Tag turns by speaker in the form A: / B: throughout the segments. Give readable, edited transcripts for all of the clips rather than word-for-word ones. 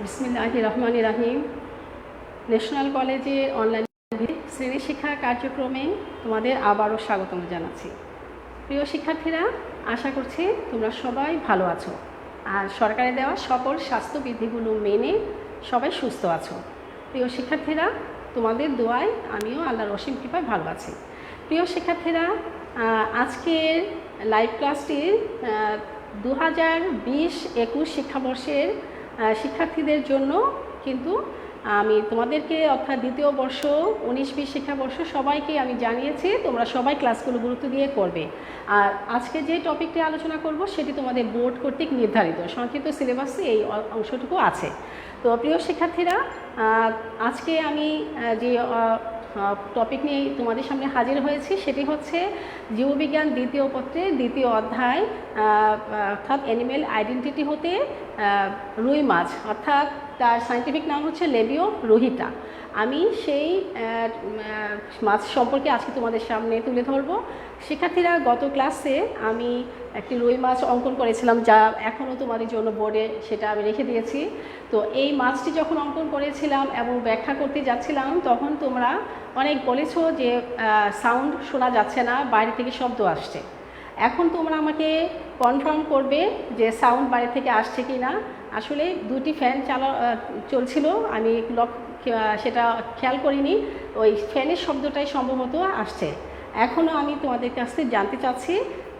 A: বিসমিল্লাহির রহমানির রহিম। ন্যাশনাল কলেজের অনলাইন শ্রেণী শিক্ষা কার্যক্রমে তোমাদের আবারও স্বাগতম জানাচ্ছি। প্রিয় শিক্ষার্থীরা, আশা করছি তোমরা সবাই ভালো আছো আর সরকারের দেওয়া সকল স্বাস্থ্যবিধিগুলো মেনে সবাই সুস্থ আছো। প্রিয় শিক্ষার্থীরা, তোমাদের দোয়ায় আমিও আল্লাহর অসীম কৃপায় ভালো আছি। প্রিয় শিক্ষার্থীরা, আজকের লাইভ ক্লাসটি 2020-21 শিক্ষাবর্ষের শিক্ষার্থীদের জন্য কিন্তু আমি তোমাদেরকে অর্থাৎ দ্বিতীয় বর্ষ 19-20 শিক্ষাবর্ষ সবাইকে আমি জানিয়েছি তোমরা সবাই ক্লাসগুলো গুরুত্ব দিয়ে করবে। আর আজকে যে টপিকটি আলোচনা করব সেটি তোমাদের বোর্ড কর্তৃক নির্ধারিত সংক্ষিপ্ত সিলেবাসে এই অংশটুকু আছে। তো প্রিয় শিক্ষার্থীরা, আজকে আমি যে টপিক নিয়ে তোমাদের সামনে হাজির হয়েছি সেটি হচ্ছে জীববিজ্ঞান দ্বিতীয় পত্রের দ্বিতীয় অধ্যায় অর্থাৎ অ্যানিম্যাল আইডেন্টিটি হতে রুই মাছ অর্থাৎ তার সায়েন্টিফিক নাম হচ্ছে লেবিও রোহিতা। আমি সেই মাছ সম্পর্কে আজকে তোমাদের সামনে তুলে ধরব। শিক্ষার্থীরা, গত ক্লাসে আমি একটি রুই মাছ অঙ্কন করেছিলাম, যা এখনও তোমাদের জন্য বোর্ডে সেটা আমি রেখে দিয়েছি। তো এই মাছটি যখন অঙ্কন করেছিলাম এবং ব্যাখ্যা করতে যাচ্ছিলাম তখন তোমরা অনেক বলেছো যে সাউন্ড শোনা যাচ্ছে না, বাইরে থেকে শব্দ আসছে। এখন তোমরা আমাকে কনফার্ম করবে যে সাউন্ড বাইরে থেকে আসছে কি না। আসলে দুটি ফ্যান চলছিল, আমি সেটা খেয়াল করিনি, ওই ফ্যানের শব্দটাই সম্ভবত আসছে। এখনও আমি তোমাদের কাছ থেকে জানতে চাচ্ছি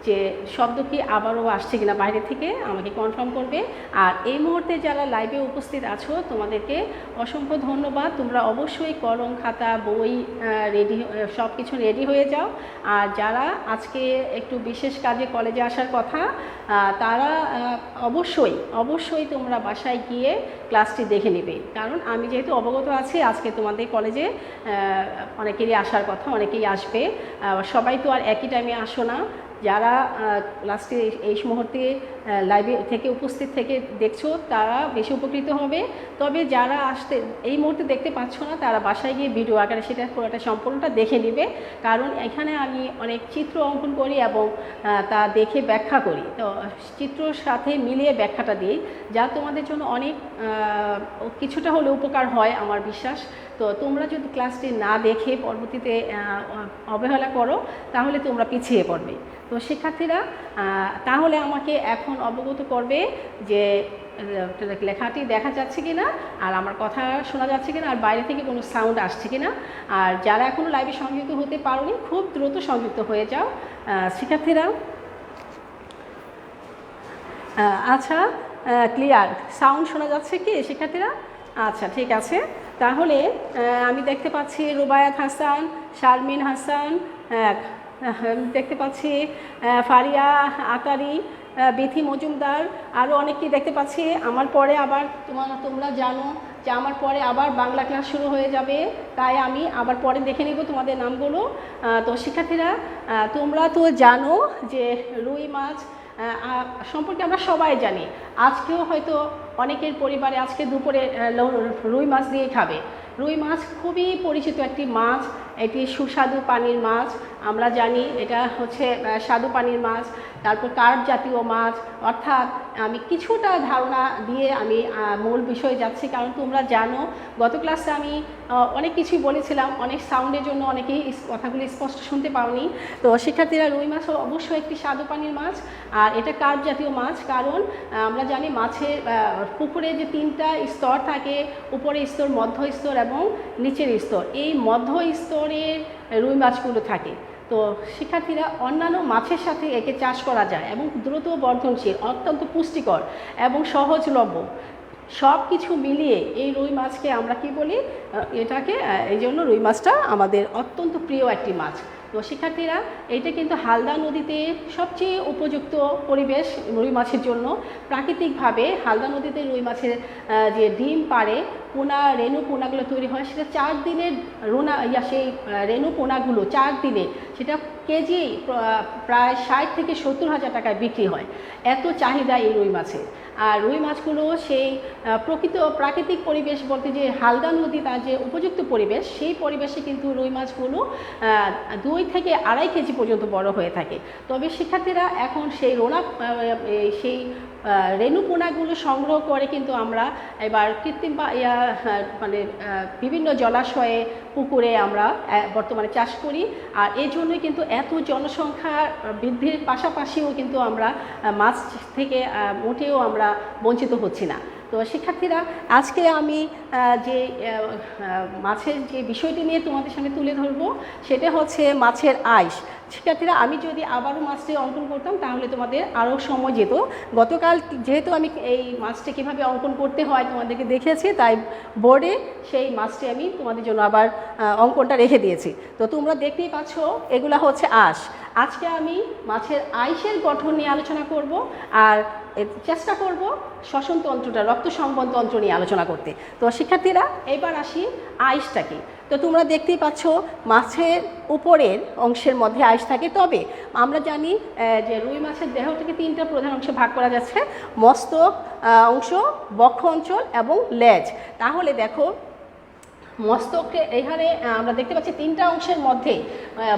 A: যে শব্দ কি আবারও আসছে কিনা বাইরে থেকে, আমাকে কনফার্ম করবে। আর এই মুহূর্তে যারা লাইভে উপস্থিত আছো তোমাদেরকে অসংখ্য ধন্যবাদ। তোমরা অবশ্যই কলম খাতা বই রেডি সব কিছু রেডি হয়ে যাও। আর যারা আজকে একটু বিশেষ কাজে কলেজে আসার কথা তারা অবশ্যই তোমরা বাসায় গিয়ে ক্লাসটি দেখে নেবে, কারণ আমি যেহেতু অবগত আছি আজকে তোমাদের কলেজে অনেকেরই আসার কথা, অনেকেই আসবে। সবাই তো আর একই টাইমে আসো না। যারা ক্লাসটি এই মুহূর্তে লাইভে থেকে উপস্থিত থেকে দেখছো তারা বেশি উপকৃত হবে। তবে যারা এই মুহূর্তে দেখতে পাচ্ছ না তারা বাসায় গিয়ে ভিডিও আকারে সেটা পুরোটা সম্পূর্ণটা দেখে নেবে, কারণ এখানে আমি অনেক চিত্র অঙ্কন করি এবং তা দেখে ব্যাখ্যা করি। তো চিত্রর সাথে মিলিয়ে ব্যাখ্যাটা দিই, যা তোমাদের জন্য অনেক কিছুটা হলে উপকার হয় আমার বিশ্বাস। তো তোমরা যদি ক্লাসটি না দেখে পরবর্তীতে অবহেলা করো তাহলে তোমরা পিছিয়ে পড়বে। তো শিক্ষার্থীরা, তাহলে আমাকে এখন অবগত করবে যে লেখাটি দেখা যাচ্ছে কিনা আর আমার কথা শোনা যাচ্ছে কিনা আর বাইরে থেকে কোনো সাউন্ড আসছে কিনা। আর যারা এখনও লাইভে সংযুক্ত হতে পারোনি খুব দ্রুত সংযুক্ত হয়ে যাও শিক্ষার্থীরা। আচ্ছা, ক্লিয়ার সাউন্ড শোনা যাচ্ছে কি শিক্ষার্থীরা? আচ্ছা, ঠিক আছে। তাহলে আমি দেখতে পাচ্ছি রুবায়াত হাসান, শারমিন হাসান, দেখতে পাচ্ছি ফারিয়া আতারি, বিথি মজুমদার, আরও অনেকেই দেখতে পাচ্ছি। আমার পরে আবার তোমরা জানো যে আমার পরে আবার বাংলা ক্লাস শুরু হয়ে যাবে, তাই আমি আবার পরে দেখে নেব তোমাদের নামগুলো। তো শিক্ষার্থীরা, তোমরা তো জানো যে রুই মাছ সম্পর্কে আমরা সবাই জানি। আজকেও হয়তো অনেকের পরিবারে আজকে দুপুরে রুই মাছ দিয়ে খাবে। রুই মাছ খুবই পরিচিত একটি মাছ, এটি সুস্বাদু পানির মাছ। আমরা জানি এটা হচ্ছে স্বাদু পানির মাছ, তারপর কার্প জাতীয় মাছ। অর্থাৎ আমি কিছুটা ধারণা দিয়ে আমি মূল বিষয়ে যাচ্ছি, কারণ তোমরা জানো গত ক্লাসে আমি অনেক কিছুই বলেছিলাম, অনেক সাউন্ডের জন্য অনেকেই কথাগুলি স্পষ্ট শুনতে পাওনি। তো শিক্ষার্থীরা, রুই মাছ অবশ্যই একটি স্বাদু পানির মাছ আর এটা কার্প জাতীয় মাছ, কারণ আমরা জানি মাছের পুকুরে যে তিনটা স্তর থাকে, উপরের স্তর, মধ্য স্তর এবং নিচের স্তর। এই মধ্য স্তরের রুই মাছগুলো থাকে। তো শিক্ষার্থীরা, অন্যান্য মাছের সাথে একে চাষ করা যায় এবং দ্রুত বর্ধনশীল, অত্যন্ত পুষ্টিকর এবং সহজলভ্য। সব কিছু মিলিয়ে এই রুই মাছকে আমরা কি বলি, এটাকে এই জন্য রুই মাছটা আমাদের অত্যন্ত প্রিয় একটি মাছ। তো শিক্ষার্থীরা, এটা কিন্তু হালদা নদীতে সবচেয়ে উপযুক্ত পরিবেশ রুই মাছের জন্য। প্রাকৃতিকভাবে হালদা নদীতে রুই মাছের যে ডিম পাড়ে রেণু পোনাগুলো তৈরি হয়, সেটা 4 দিনের সেই রেণু পোনাগুলো 4 দিনে সেটা কেজি প্রায় 60 থেকে 70 হাজার টাকায় বিক্রি হয়। এত চাহিদা এই রুই মাছের। আর রুই মাছগুলো সেই প্রাকৃতিক পরিবেশ বলতে যে হালদা নদী তার যে উপযুক্ত পরিবেশ, সেই পরিবেশে কিন্তু রুই মাছগুলো 2 থেকে 2.5 কেজি পর্যন্ত বড় হয়ে থাকে। তবে শিক্ষার্থীরা, এখন সেই সেই রেণুপোনাগুলো সংগ্রহ করে কিন্তু আমরা এবার কৃত্রিম মানে বিভিন্ন জলাশয়ে পুকুরে আমরা বর্তমানে চাষ করি। আর এই জন্যই কিন্তু এত জনসংখ্যা বৃদ্ধির পাশাপাশিও কিন্তু আমরা মাছ থেকে মোটেও আমরা বঞ্চিত হচ্ছি না। তো শিক্ষার্থীরা, আজকে আমি যে মাছের যে বিষয়টি নিয়ে তোমাদের সামনে তুলে ধরবো সেটা হচ্ছে মাছের আইস। শিক্ষার্থীরা, আমি যদি আবারও মাছটি অঙ্কন করতাম তাহলে তোমাদের আরও সময় যেত। গতকাল যেহেতু আমি এই মাছটি কীভাবে অঙ্কন করতে হয় তোমাদেরকে দেখিয়েছি, তাই বোর্ডে সেই মাছটি আমি তোমাদের জন্য আবার অঙ্কনটা রেখে দিয়েছি। তো তোমরা দেখতেই পাচ্ছ এগুলা হচ্ছে আঁশ। আজকে আমি মাছের আইসের গঠন নিয়ে আলোচনা করব আর চেষ্টা করব শ্বসন তন্ত্রটা, রক্ত সংবহন তন্ত্র নিয়ে আলোচনা করতে। তো শিক্ষার্থীরা, এবার আসি আইসটা কি। তো তোমরা দেখতেই পাচ্ছ মাছের উপরের অংশের মধ্যে আইস থাকে। তবে আমরা জানি যে রুই মাছের দেহটাকে তিনটা প্রধান অংশে ভাগ করা যাচ্ছে: মস্তক অংশ, বক্ষ অঞ্চল এবং লেজ। তাহলে দেখো, মস্তককে এখানে আমরা দেখতে পাচ্ছি তিনটা অংশের মধ্যে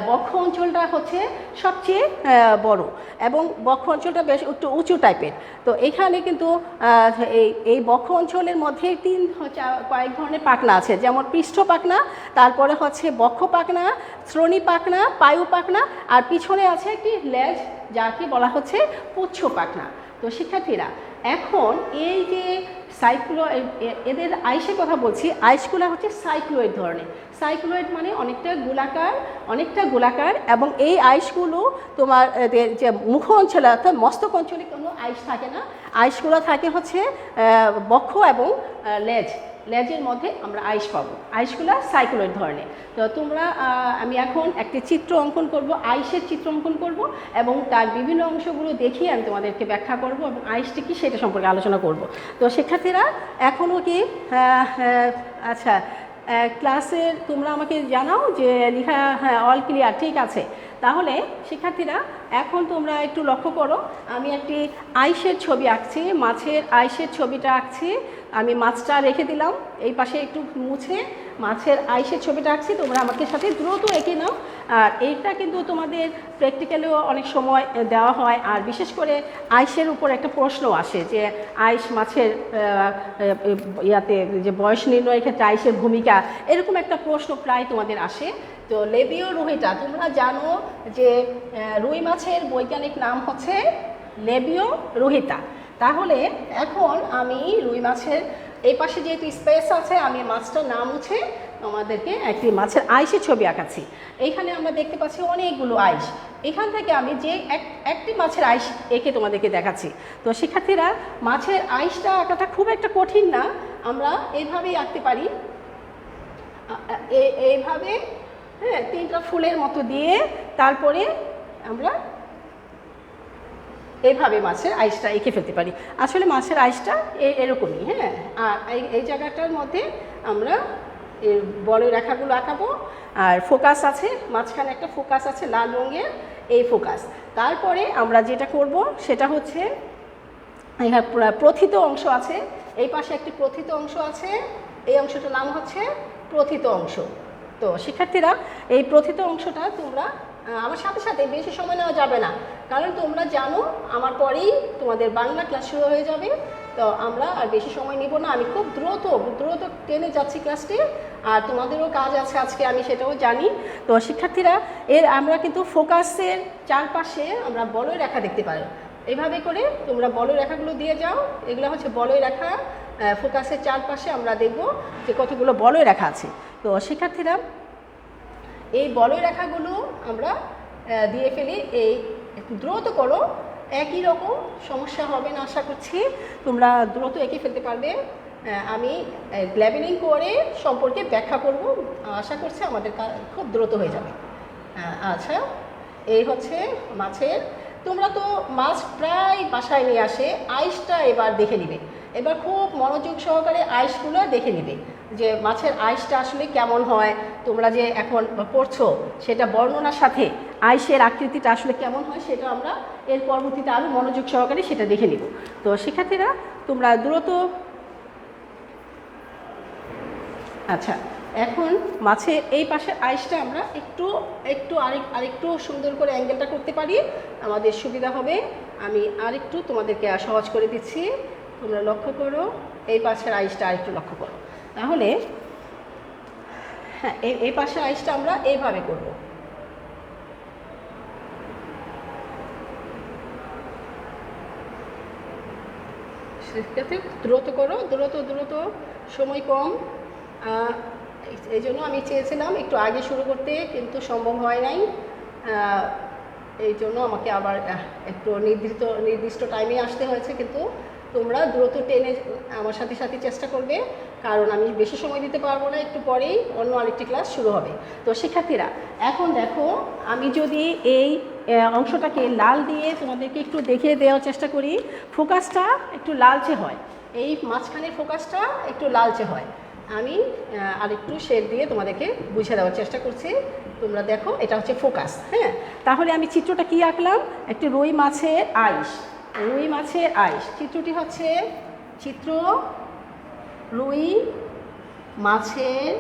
A: বক্ষ অঞ্চলটা হচ্ছে সবচেয়ে বড় এবং বক্ষ অঞ্চলটা বেশ একটু উঁচু টাইপের। তো এখানে কিন্তু এই বক্ষ অঞ্চলের মধ্যে কয়েক ধরনের পাখনা আছে, যেমন পৃষ্ঠ পাখনা, তারপরে হচ্ছে বক্ষ পাখনা, শ্রোণী পাখনা, পায়ু পাখনা, আর পিছনে আছে একটি লেজ যাকে বলা হচ্ছে পুচ্ছ পাখনা। তো শিক্ষার্থীরা, এখন এই যে এদের আইসের কথা বলছি, আইসগুলো হচ্ছে সাইক্লোয়েড ধরনের। সাইক্লোয়েড মানে অনেকটা গোলাকার এবং এই আইসগুলো তোমার যে মুখ অঞ্চলে অর্থাৎ মস্তক অঞ্চলে কোনো আইস থাকে না। আইসগুলো থাকে হচ্ছে বক্ষ এবং লেজের মধ্যে আমরা আইস পাবো। আইসগুলো সাইক্লোয়েড ধরনের। তো তোমরা আমি এখন একটি চিত্র অঙ্কন করব, আইসের চিত্র অঙ্কন করব এবং তার বিভিন্ন অংশগুলো দেখিয়ে আমি তোমাদেরকে ব্যাখ্যা করব এবং আইসটি কি সেটা সম্পর্কে আলোচনা করব। তো শিক্ষার্থীরা, এখনও কি আচ্ছা, ক্লাসের তোমরা আমাকে জানাও যে লেখা অল ক্লিয়ার, ঠিক আছে। তাহলে শিক্ষার্থীরা, এখন তোমরা একটু লক্ষ্য করো, আমি একটি আইসের ছবি আঁকছি, মাছের আইসের ছবিটা আঁকছি। আমি মাছটা রেখে দিলাম, এই পাশে একটু মুছে মাছের আইসের ছবিটা আঁকছি। তোমরা আমাকে সাথে দ্রুত এঁকে নাও। আর এইটা কিন্তু তোমাদের প্র্যাকটিক্যালেও অনেক সময় দেওয়া হয়, আর বিশেষ করে আইসের উপর একটা প্রশ্ন আসে যে আইস মাছের যে বয়স নির্ণয়ের ক্ষেত্রে আইসের ভূমিকা, এরকম একটা প্রশ্ন প্রায় তোমাদের আসে। তো লেবীয় রুহিটা, তোমরা জানো যে রুই মাছের বৈজ্ঞানিক নাম হচ্ছে লেবীয় রুহিতা। তাহলে এখন আমি রুই মাছের এই পাশে যেহেতু স্পেস আছে, আমি মাছটার নাম মুছে আমাদেরকে একটি মাছের আইসের ছবি আঁকাচ্ছি। এইখানে আমরা দেখতে পাচ্ছি অনেকগুলো আইস। এখান থেকে আমি যে একটি মাছের আইস এঁকে তোমাদেরকে দেখাচ্ছি। তো শিক্ষার্থীরা, মাছের আইসটা আঁকাটা খুব একটা কঠিন না, আমরা এইভাবেই আঁকতে পারি। এইভাবে, হ্যাঁ, তিনটা ফুলের মতো দিয়ে তারপরে আমরা এইভাবে মাছের আইসটা এঁকে ফেলতে পারি। আসলে মাছের আইসটা এরকমই, হ্যাঁ। আর এই জায়গাটার মধ্যে আমরা বড় রেখাগুলো আঁকাবো, আর ফোকাস আছে, মাঝখানে একটা ফোকাস আছে লাল রঙের, এই ফোকাস। তারপরে আমরা যেটা করব সেটা হচ্ছে এখানে প্রথিত অংশ আছে, এই পাশে একটি প্রথিত অংশ আছে, এই অংশটার নাম হচ্ছে প্রথিত অংশ। তো শিক্ষার্থীরা, এই প্রথিত অংশটা তোমরা আমার সাথে সাথে বেশি সময় নেওয়া যাবে না, কারণ তোমরা জানো আমার পরেই তোমাদের বাংলা ক্লাস শুরু হয়ে যাবে। তো আমরা আর বেশি সময় নিব না, আমি খুব দ্রুত টেনে যাচ্ছি ক্লাসটি, আর তোমাদেরও কাজ আছে আজকে, আমি সেটাও জানি। তো শিক্ষার্থীরা, আমরা কিন্তু ফোকাসের চারপাশে আমরা বলয় রেখা দেখতে পাই। এইভাবে করে তোমরা বলয় রেখাগুলো দিয়ে যাও, এগুলো হচ্ছে বলয় রেখা। ফোকাসের চারপাশে আমরা দেখব যে কতগুলো বলয় রেখা আছে। তো শিক্ষার্থীরা, এই বলয় রেখাগুলো আমরা দিয়ে ফেলি। এই দ্রুত করো, একই রকম সমস্যা হবে না আশা করছি, তোমরা দ্রুত এঁকে ফেলতে পারবে। আমি লেবেলিং করে সম্পর্কে ব্যাখ্যা করব, আশা করছি আমাদের খুব দ্রুত হয়ে যাবে। আচ্ছা, এই হচ্ছে মাছের। তোমরা তো মাছ প্রায় বাসায় নিয়ে আসে, আইসটা এবার দেখে নিবে। এবার খুব মনোযোগ সহকারে আইসগুলো দেখে নিবে যে মাছের আইসটা আসলে কেমন হয়। তোমরা যে এখন পড়ছো সেটা বর্ণনার সাথে আইসের আকৃতিটা আসলে কেমন হয় সেটা আমরা এর পরবর্তীতে আরও মনোযোগ সহকারে সেটা দেখে নিব। তো শিক্ষার্থীরা, তোমরা দ্রুত, আচ্ছা এখন মাছের এই পাশের আইসটা আমরা একটু একটু আরেকটু সুন্দর করে অ্যাঙ্গেলটা করতে পারি, আমাদের সুবিধা হবে। আমি আরেকটু তোমাদেরকে সহজ করে দিচ্ছি, তোমরা লক্ষ্য করো, এই পাশের আইসটা আরেকটু লক্ষ্য করো। তাহলে হ্যাঁ, এই পাশের আইসটা আমরা এইভাবে করব। সেটাতে দ্রুত করো, দ্রুত, সময় কম। এই জন্য আমি চেয়েছিলাম একটু আগে শুরু করতে, কিন্তু সম্ভব হয় নাই। এই জন্য আমাকে আবার একটু নির্দিষ্ট টাইমে আসতে হয়েছে, কিন্তু তোমরা দ্রুত টেনে আমার সাথে চেষ্টা করবে, কারণ আমি বেশি সময় দিতে পারবো না, একটু পরেই অন্য আরেকটি ক্লাস শুরু হবে। তো শিক্ষার্থীরা এখন দেখো, আমি যদি এই অংশটাকে লাল দিয়ে তোমাদেরকে একটু দেখিয়ে দেওয়ার চেষ্টা করি, ফোকাসটা একটু লালচে হয়, এই মাঝখানের ফোকাসটা একটু লালচে হয়। আমি আরেকটু শেড দিয়ে তোমাদেরকে বুঝিয়ে দেওয়ার চেষ্টা করছি, তোমরা দেখো এটা হচ্ছে ফোকাস। হ্যাঁ, তাহলে আমি চিত্রটা কি আঁকলাম, একটি রুই মাছের আইস। রুই মাছের আইস চিত্রটি হচ্ছে চিত্র রুই মাছের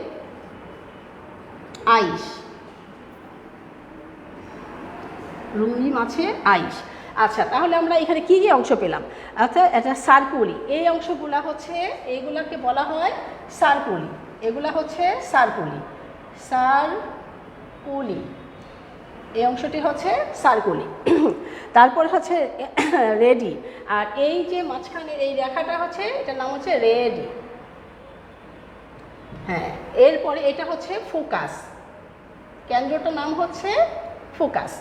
A: আইস, রুই মাছের আইস। আচ্ছা, তাহলে আমরা এখানে কী কী অংশ পেলাম? অর্থাৎ এটা সার্কুলি, এই অংশগুলা হচ্ছে, এইগুলাকে বলা হয় সার্কুলি, এগুলা হচ্ছে সার্কুলি, সার্কুলি, এই অংশটি হচ্ছে সার্কুলি। তারপর হচ্ছে রেডি, আর এই যে মাঝখানের এই রেখাটা হচ্ছে, এটার নাম হচ্ছে রেডি। হ্যাঁ, এরপরে এটা হচ্ছে ফোকাস, কেন্দ্রটার নাম হচ্ছে ফোকাস।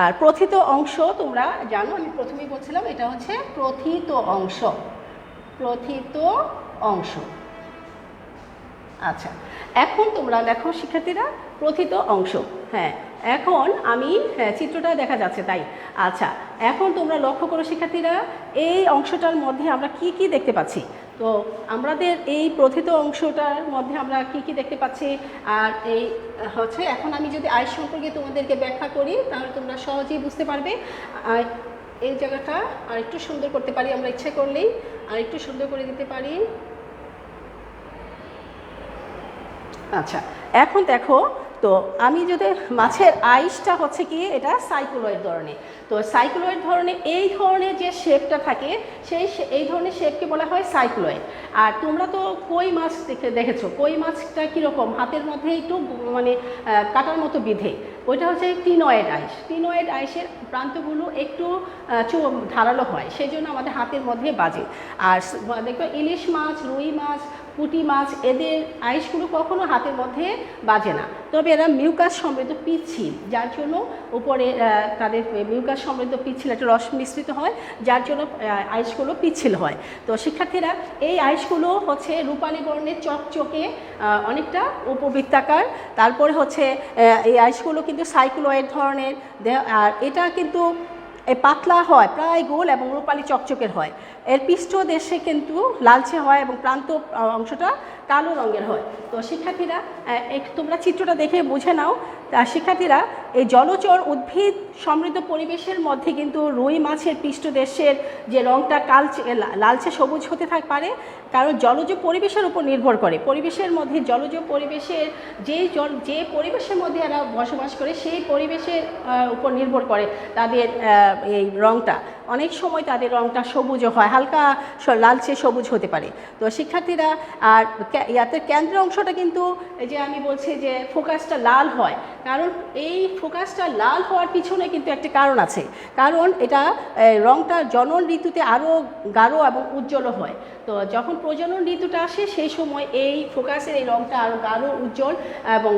A: আর প্রথিত অংশ তোমরা জানো, আমি প্রথমেই বলছিলাম এটা হচ্ছে প্রথিত অংশ, প্রথিত অংশ। আচ্ছা, এখন তোমরা দেখো শিক্ষার্থীরা, প্রথিত অংশ। হ্যাঁ, এখন আমি চিত্রটা দেখা যাচ্ছে তাই। আচ্ছা, এখন তোমরা লক্ষ্য করো শিক্ষার্থীরা, এই অংশটার মধ্যে আমরা কি কি দেখতে পাচ্ছি। তো আমাদের এই প্রথিত অংশটার মধ্যে আমরা কি কি দেখতে পাচ্ছি, আর এই হচ্ছে, এখন আমি যদি আইস সম্পর্কে তোমাদেরকে ব্যাখ্যা করি তাহলে তোমরা সহজেই বুঝতে পারবে। আর এই জায়গাটা আর একটু সুন্দর করতে পারি, আমরা ইচ্ছে করলেই আর একটু সুন্দর করে দিতে পারি। আচ্ছা, এখন দেখো, তো আমি যদি মাছের আইসটা হচ্ছে কি, এটা সাইক্লোয়েড ধরনের। তো সাইক্লোয়েড ধরনের এই ধরনের যে শেপটা থাকে, এই ধরনের শেপকে বলা হয় সাইক্লোয়েড। আর তোমরা তো কই মাছ দেখেছো, কই মাছটা কীরকম, হাতের মধ্যে একটু মানে কাটার মতো বিধে, ওইটা হচ্ছে টিনয়েড আইস। টিনয়েড আইসের প্রান্তগুলো একটু ধারালো হয়, সেই জন্য আমাদের হাতের মধ্যে বাজে। আর দেখো, ইলিশ মাছ, রুই মাছ, পুঁটি মাছ, এদের আইসগুলো কখনো হাতের মধ্যে বাজে না, তবে এরা মিউকাস সমৃদ্ধ পিচ্ছিল, যার জন্য উপরে তাদের মিউকাস সমৃদ্ধ পিচ্ছিল একটা রস মিশ্রিত হয়, যার জন্য আইসগুলো পিচ্ছিল হয়। তো শিক্ষার্থীরা, এই আইসগুলো হচ্ছে রূপালী বর্ণের, চকচকে, অনেকটা উপবৃত্তাকার। তারপরে হচ্ছে এই আইসগুলো কিন্তু সাইক্লোয়েড ধরনের, আর এটা কিন্তু পাতলা হয়, প্রায় গোল এবং রূপালী চকচকের হয়। এর পৃষ্ঠদেশে কিন্তু লালচে হয় এবং প্রান্ত অংশটা কালো রঙের হয়। তো শিক্ষার্থীরা, তোমরা চিত্রটা দেখে বুঝে নাও। শিক্ষার্থীরা, এই জলচর উদ্ভিদ সমৃদ্ধ পরিবেশের মধ্যে কিন্তু রুই মাছের পৃষ্ঠদেশের যে রঙটা লালচে সবুজ হতে পারে, কারণ জলজ পরিবেশের উপর নির্ভর করে। পরিবেশের মধ্যে জলজ পরিবেশের যে পরিবেশের মধ্যে এরা বসবাস করে, সেই পরিবেশের উপর নির্ভর করে তাদের এই রঙটা। অনেক সময় তাদের রঙটা সবুজও হয়, হালকা লালচে সবুজ হতে পারে। তো শিক্ষার্থীরা, আর ইয়াতে কেন্দ্রের অংশটা কিন্তু, এই যে আমি বলছি যে ফোকাসটা লাল হয়, কারণ এই ফোকাসটা লাল হওয়ার পিছনে কিন্তু একটা কারণ আছে, কারণ এটা রঙটা জনন ঋতুতে আরও গাঢ় এবং উজ্জ্বল হয়। তো যখন প্রজনন ঋতুটা আসে, সেই সময় এই ফোকাসের এই রঙটা আরও গাঢ়, উজ্জ্বল এবং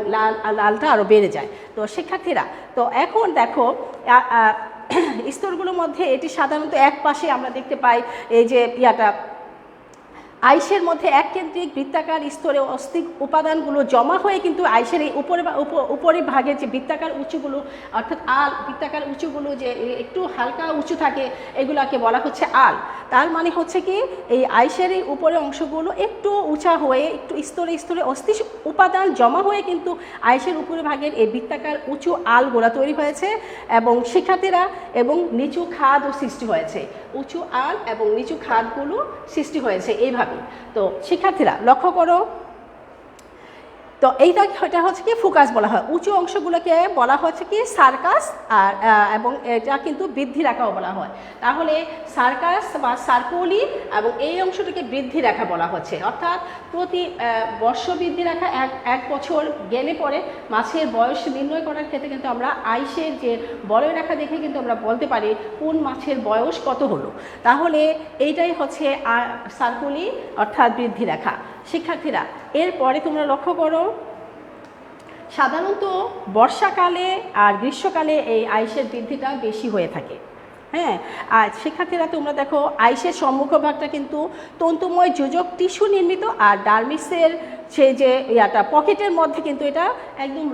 A: লালটা আরও বেড়ে যায়। তো শিক্ষার্থীরা, তো এখন দেখো, স্তরগুলোর মধ্যে এটি সাধারণত এক পাশে আমরা দেখতে পাই, এই যে আইসের মধ্যে এককেন্দ্রিক বৃত্তাকার স্তরে অস্থিক উপাদানগুলো জমা হয়ে কিন্তু আইসের এই উপরের ভাগে যে বৃত্তাকার উঁচুগুলো, অর্থাৎ বৃত্তাকার উঁচুগুলো যে একটু হালকা উঁচু থাকে, এগুলোকে বলা হচ্ছে আল। তার মানে হচ্ছে কি, এই আইসের এই উপরের অংশগুলো একটু উঁচা হয়ে, একটু স্তরে অস্থির উপাদান জমা হয়ে কিন্তু আইসের উপরের ভাগের এই বৃত্তাকার উঁচু আলগুলো তৈরি হয়েছে, এবং শিক্ষার্থীরা, এবং নিচু খাদও সৃষ্টি হয়েছে। উঁচু আল এবং নিচু খাদগুলো সৃষ্টি হয়েছে এইভাবে। তো শিক্ষার্থীরা লক্ষ্য করো, তো এটা হচ্ছে কি ফোকাস বলা হয়, উঁচু অংশগুলোকে বলা হচ্ছে কি সার্কাস, আর এবং এটা কিন্তু বৃদ্ধি রেখাও বলা হয়। তাহলে সার্কাস বা সার্কুলি এবং এই অংশটাকে বৃদ্ধি রেখা বলা হচ্ছে, অর্থাৎ প্রতি বর্ষ বৃদ্ধি রেখা এক বছর গেলে পরে মাছের বয়স নির্ণয় করার ক্ষেত্রে কিন্তু আমরা আইসের যে বলয় রেখা দেখে কিন্তু আমরা বলতে পারি কোন মাছের বয়স কত হলো। তাহলে এইটাই হচ্ছে সার্কুলি অর্থাৎ বৃদ্ধি রেখা। শিক্ষার্থীরা এরপরে তোমরা লক্ষ্য করো, সাধারণত বর্ষাকালে আর গ্রীষ্মকালে এই আইসের বৃদ্ধিটা বেশি হয়ে থাকে। হ্যাঁ, আর শিক্ষার্থীরা তোমরা দেখো আইসের সম্মুখভাগটা কিন্তু তন্তুময় যোজক টিস্যু নির্মিত, আর ডার্মিসের সেই যে পকেটের মধ্যে কিন্তু এটা একদম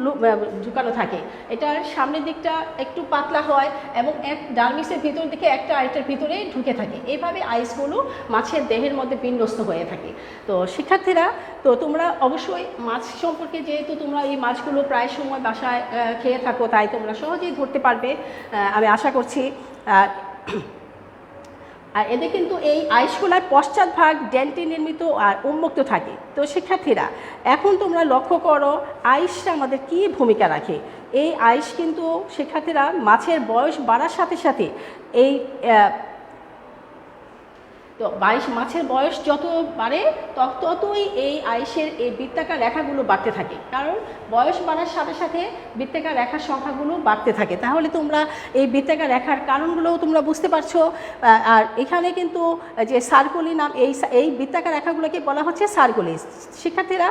A: ঢুকানো থাকে। এটার সামনের দিকটা একটু পাতলা হয় এবং ডার্মিসের ভিতর দিকে একটা আইটার ভিতরে ঢুকে থাকে। এইভাবে আইসগুলো মাছের দেহের মধ্যে বিন্যস্ত হয়ে থাকে। তো শিক্ষার্থীরা, তো তোমরা অবশ্যই মাছ সম্পর্কে, যেহেতু তোমরা এই মাছগুলো প্রায় সময় বাসায় খেয়ে থাকো, তাই তোমরা সহজেই ধরতে পারবে আমি আশা করছি। আর এদের কিন্তু এই আইসগুলার পশ্চাৎভাগ ডেন্টি নির্মিত আর উন্মুক্ত থাকে। তো শিক্ষার্থীরা এখন তোমরা লক্ষ্য করো আইসটা আমাদের কি ভূমিকা রাখে। এই আইস কিন্তু শিক্ষার্থীরা মাছের বয়স বাড়ার সাথে সাথে এই তো মাছের বয়স যত বাড়ে ততই এই আইসের এই বৃত্তাকার রেখাগুলো বাড়তে থাকে, কারণ বয়স বাড়ার সাথে সাথে বৃত্তাকার রেখার সংখ্যাগুলো বাড়তে থাকে। তাহলে তোমরা এই বৃত্তাকার রেখার কারণগুলোও তোমরা বুঝতে পারছো। আর এখানে কিন্তু যে সার্কুলি নাম, এই বৃত্তাকার রেখাগুলোকে বলা হচ্ছে সার্কুলি। শিক্ষার্থীরা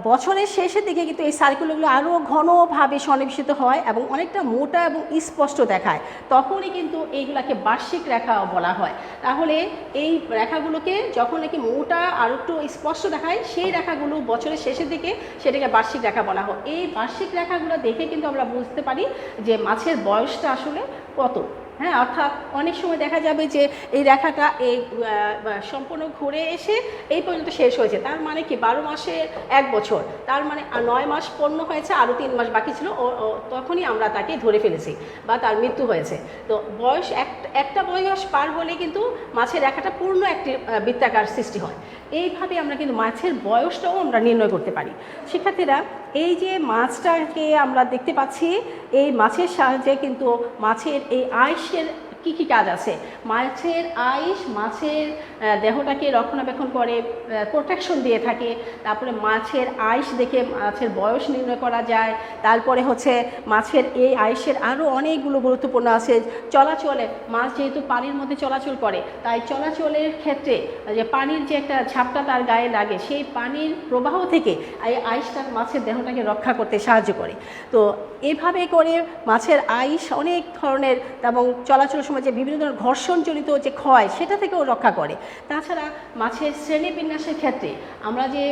A: বছরের শেষের দিকে কিন্তু এই সার্কুলগুলো আরও ঘনভাবে সন্নিবেশিত হয় এবং অনেকটা মোটা এবং স্পষ্ট দেখায়, তখনই কিন্তু এইগুলাকে বার্ষিক রেখা বলা হয়। তাহলে এই রেখাগুলোকে যখন নাকি মোটা আর একটু স্পষ্ট দেখায়, সেই রেখাগুলো বছরের শেষের দিকে সেটাকে বার্ষিক রেখা বলা হয়। এই বার্ষিক রেখাগুলো দেখে কিন্তু আমরা বুঝতে পারি যে মাছের বয়সটা আসলে কত। হ্যাঁ, অর্থাৎ অনেক সময় দেখা যাবে যে এই রেখাটা এই সম্পূর্ণ ঘুরে এসে এই পর্যন্ত শেষ হয়েছে, তার মানে কি 12 মাসে 1 বছর, তার মানে 9 মাস পূর্ণ হয়েছে, আরও 3 মাস বাকি ছিল, তখনই আমরা তাকে ধরে ফেলেছি বা তার মৃত্যু হয়েছে। তো বয়স একটা বয়স পার হলে কিন্তু মাছের রেখাটা পূর্ণ একটি বৃত্তাকার সৃষ্টি হয়। এইভাবে আমরা কিন্তু মাছের বয়সটাও আমরা নির্ণয় করতে পারি। শিক্ষার্থীরা এই যে মাছটাকে আমরা দেখতে পাচ্ছি, এই মাছের সাহায্যে কিন্তু মাছের এই আইসের কী কী কাজ আছে। মাছের আইস মাছের দেহটাকে রক্ষণাবেক্ষণ করে, প্রোটেকশন দিয়ে থাকে। তারপরে মাছের আইস দেখে মাছের বয়স নির্ণয় করা যায়। তারপরে হচ্ছে মাছের এই আইসের আরও অনেকগুলো গুরুত্বপূর্ণ আছে। চলাচলে মাছ যেহেতু পানির মধ্যে চলাচল করে, তাই চলাচলের ক্ষেত্রে যে পানির যে একটা ঝাপটা তার গায়ে লাগে, সেই পানির প্রবাহ থেকে এই আইসটা মাছের দেহটাকে রক্ষা করতে সাহায্য করে। তো এভাবে করে মাছের আইস অনেক ধরনের এবং চলাচলের সময় যে বিভিন্ন ধরনের ঘর্ষণজনিত যে ক্ষয়, সেটা থেকেও রক্ষা করে। তাছাড়া মাছের শ্রেণীবিন্যাসের ক্ষেত্রে আমরা যে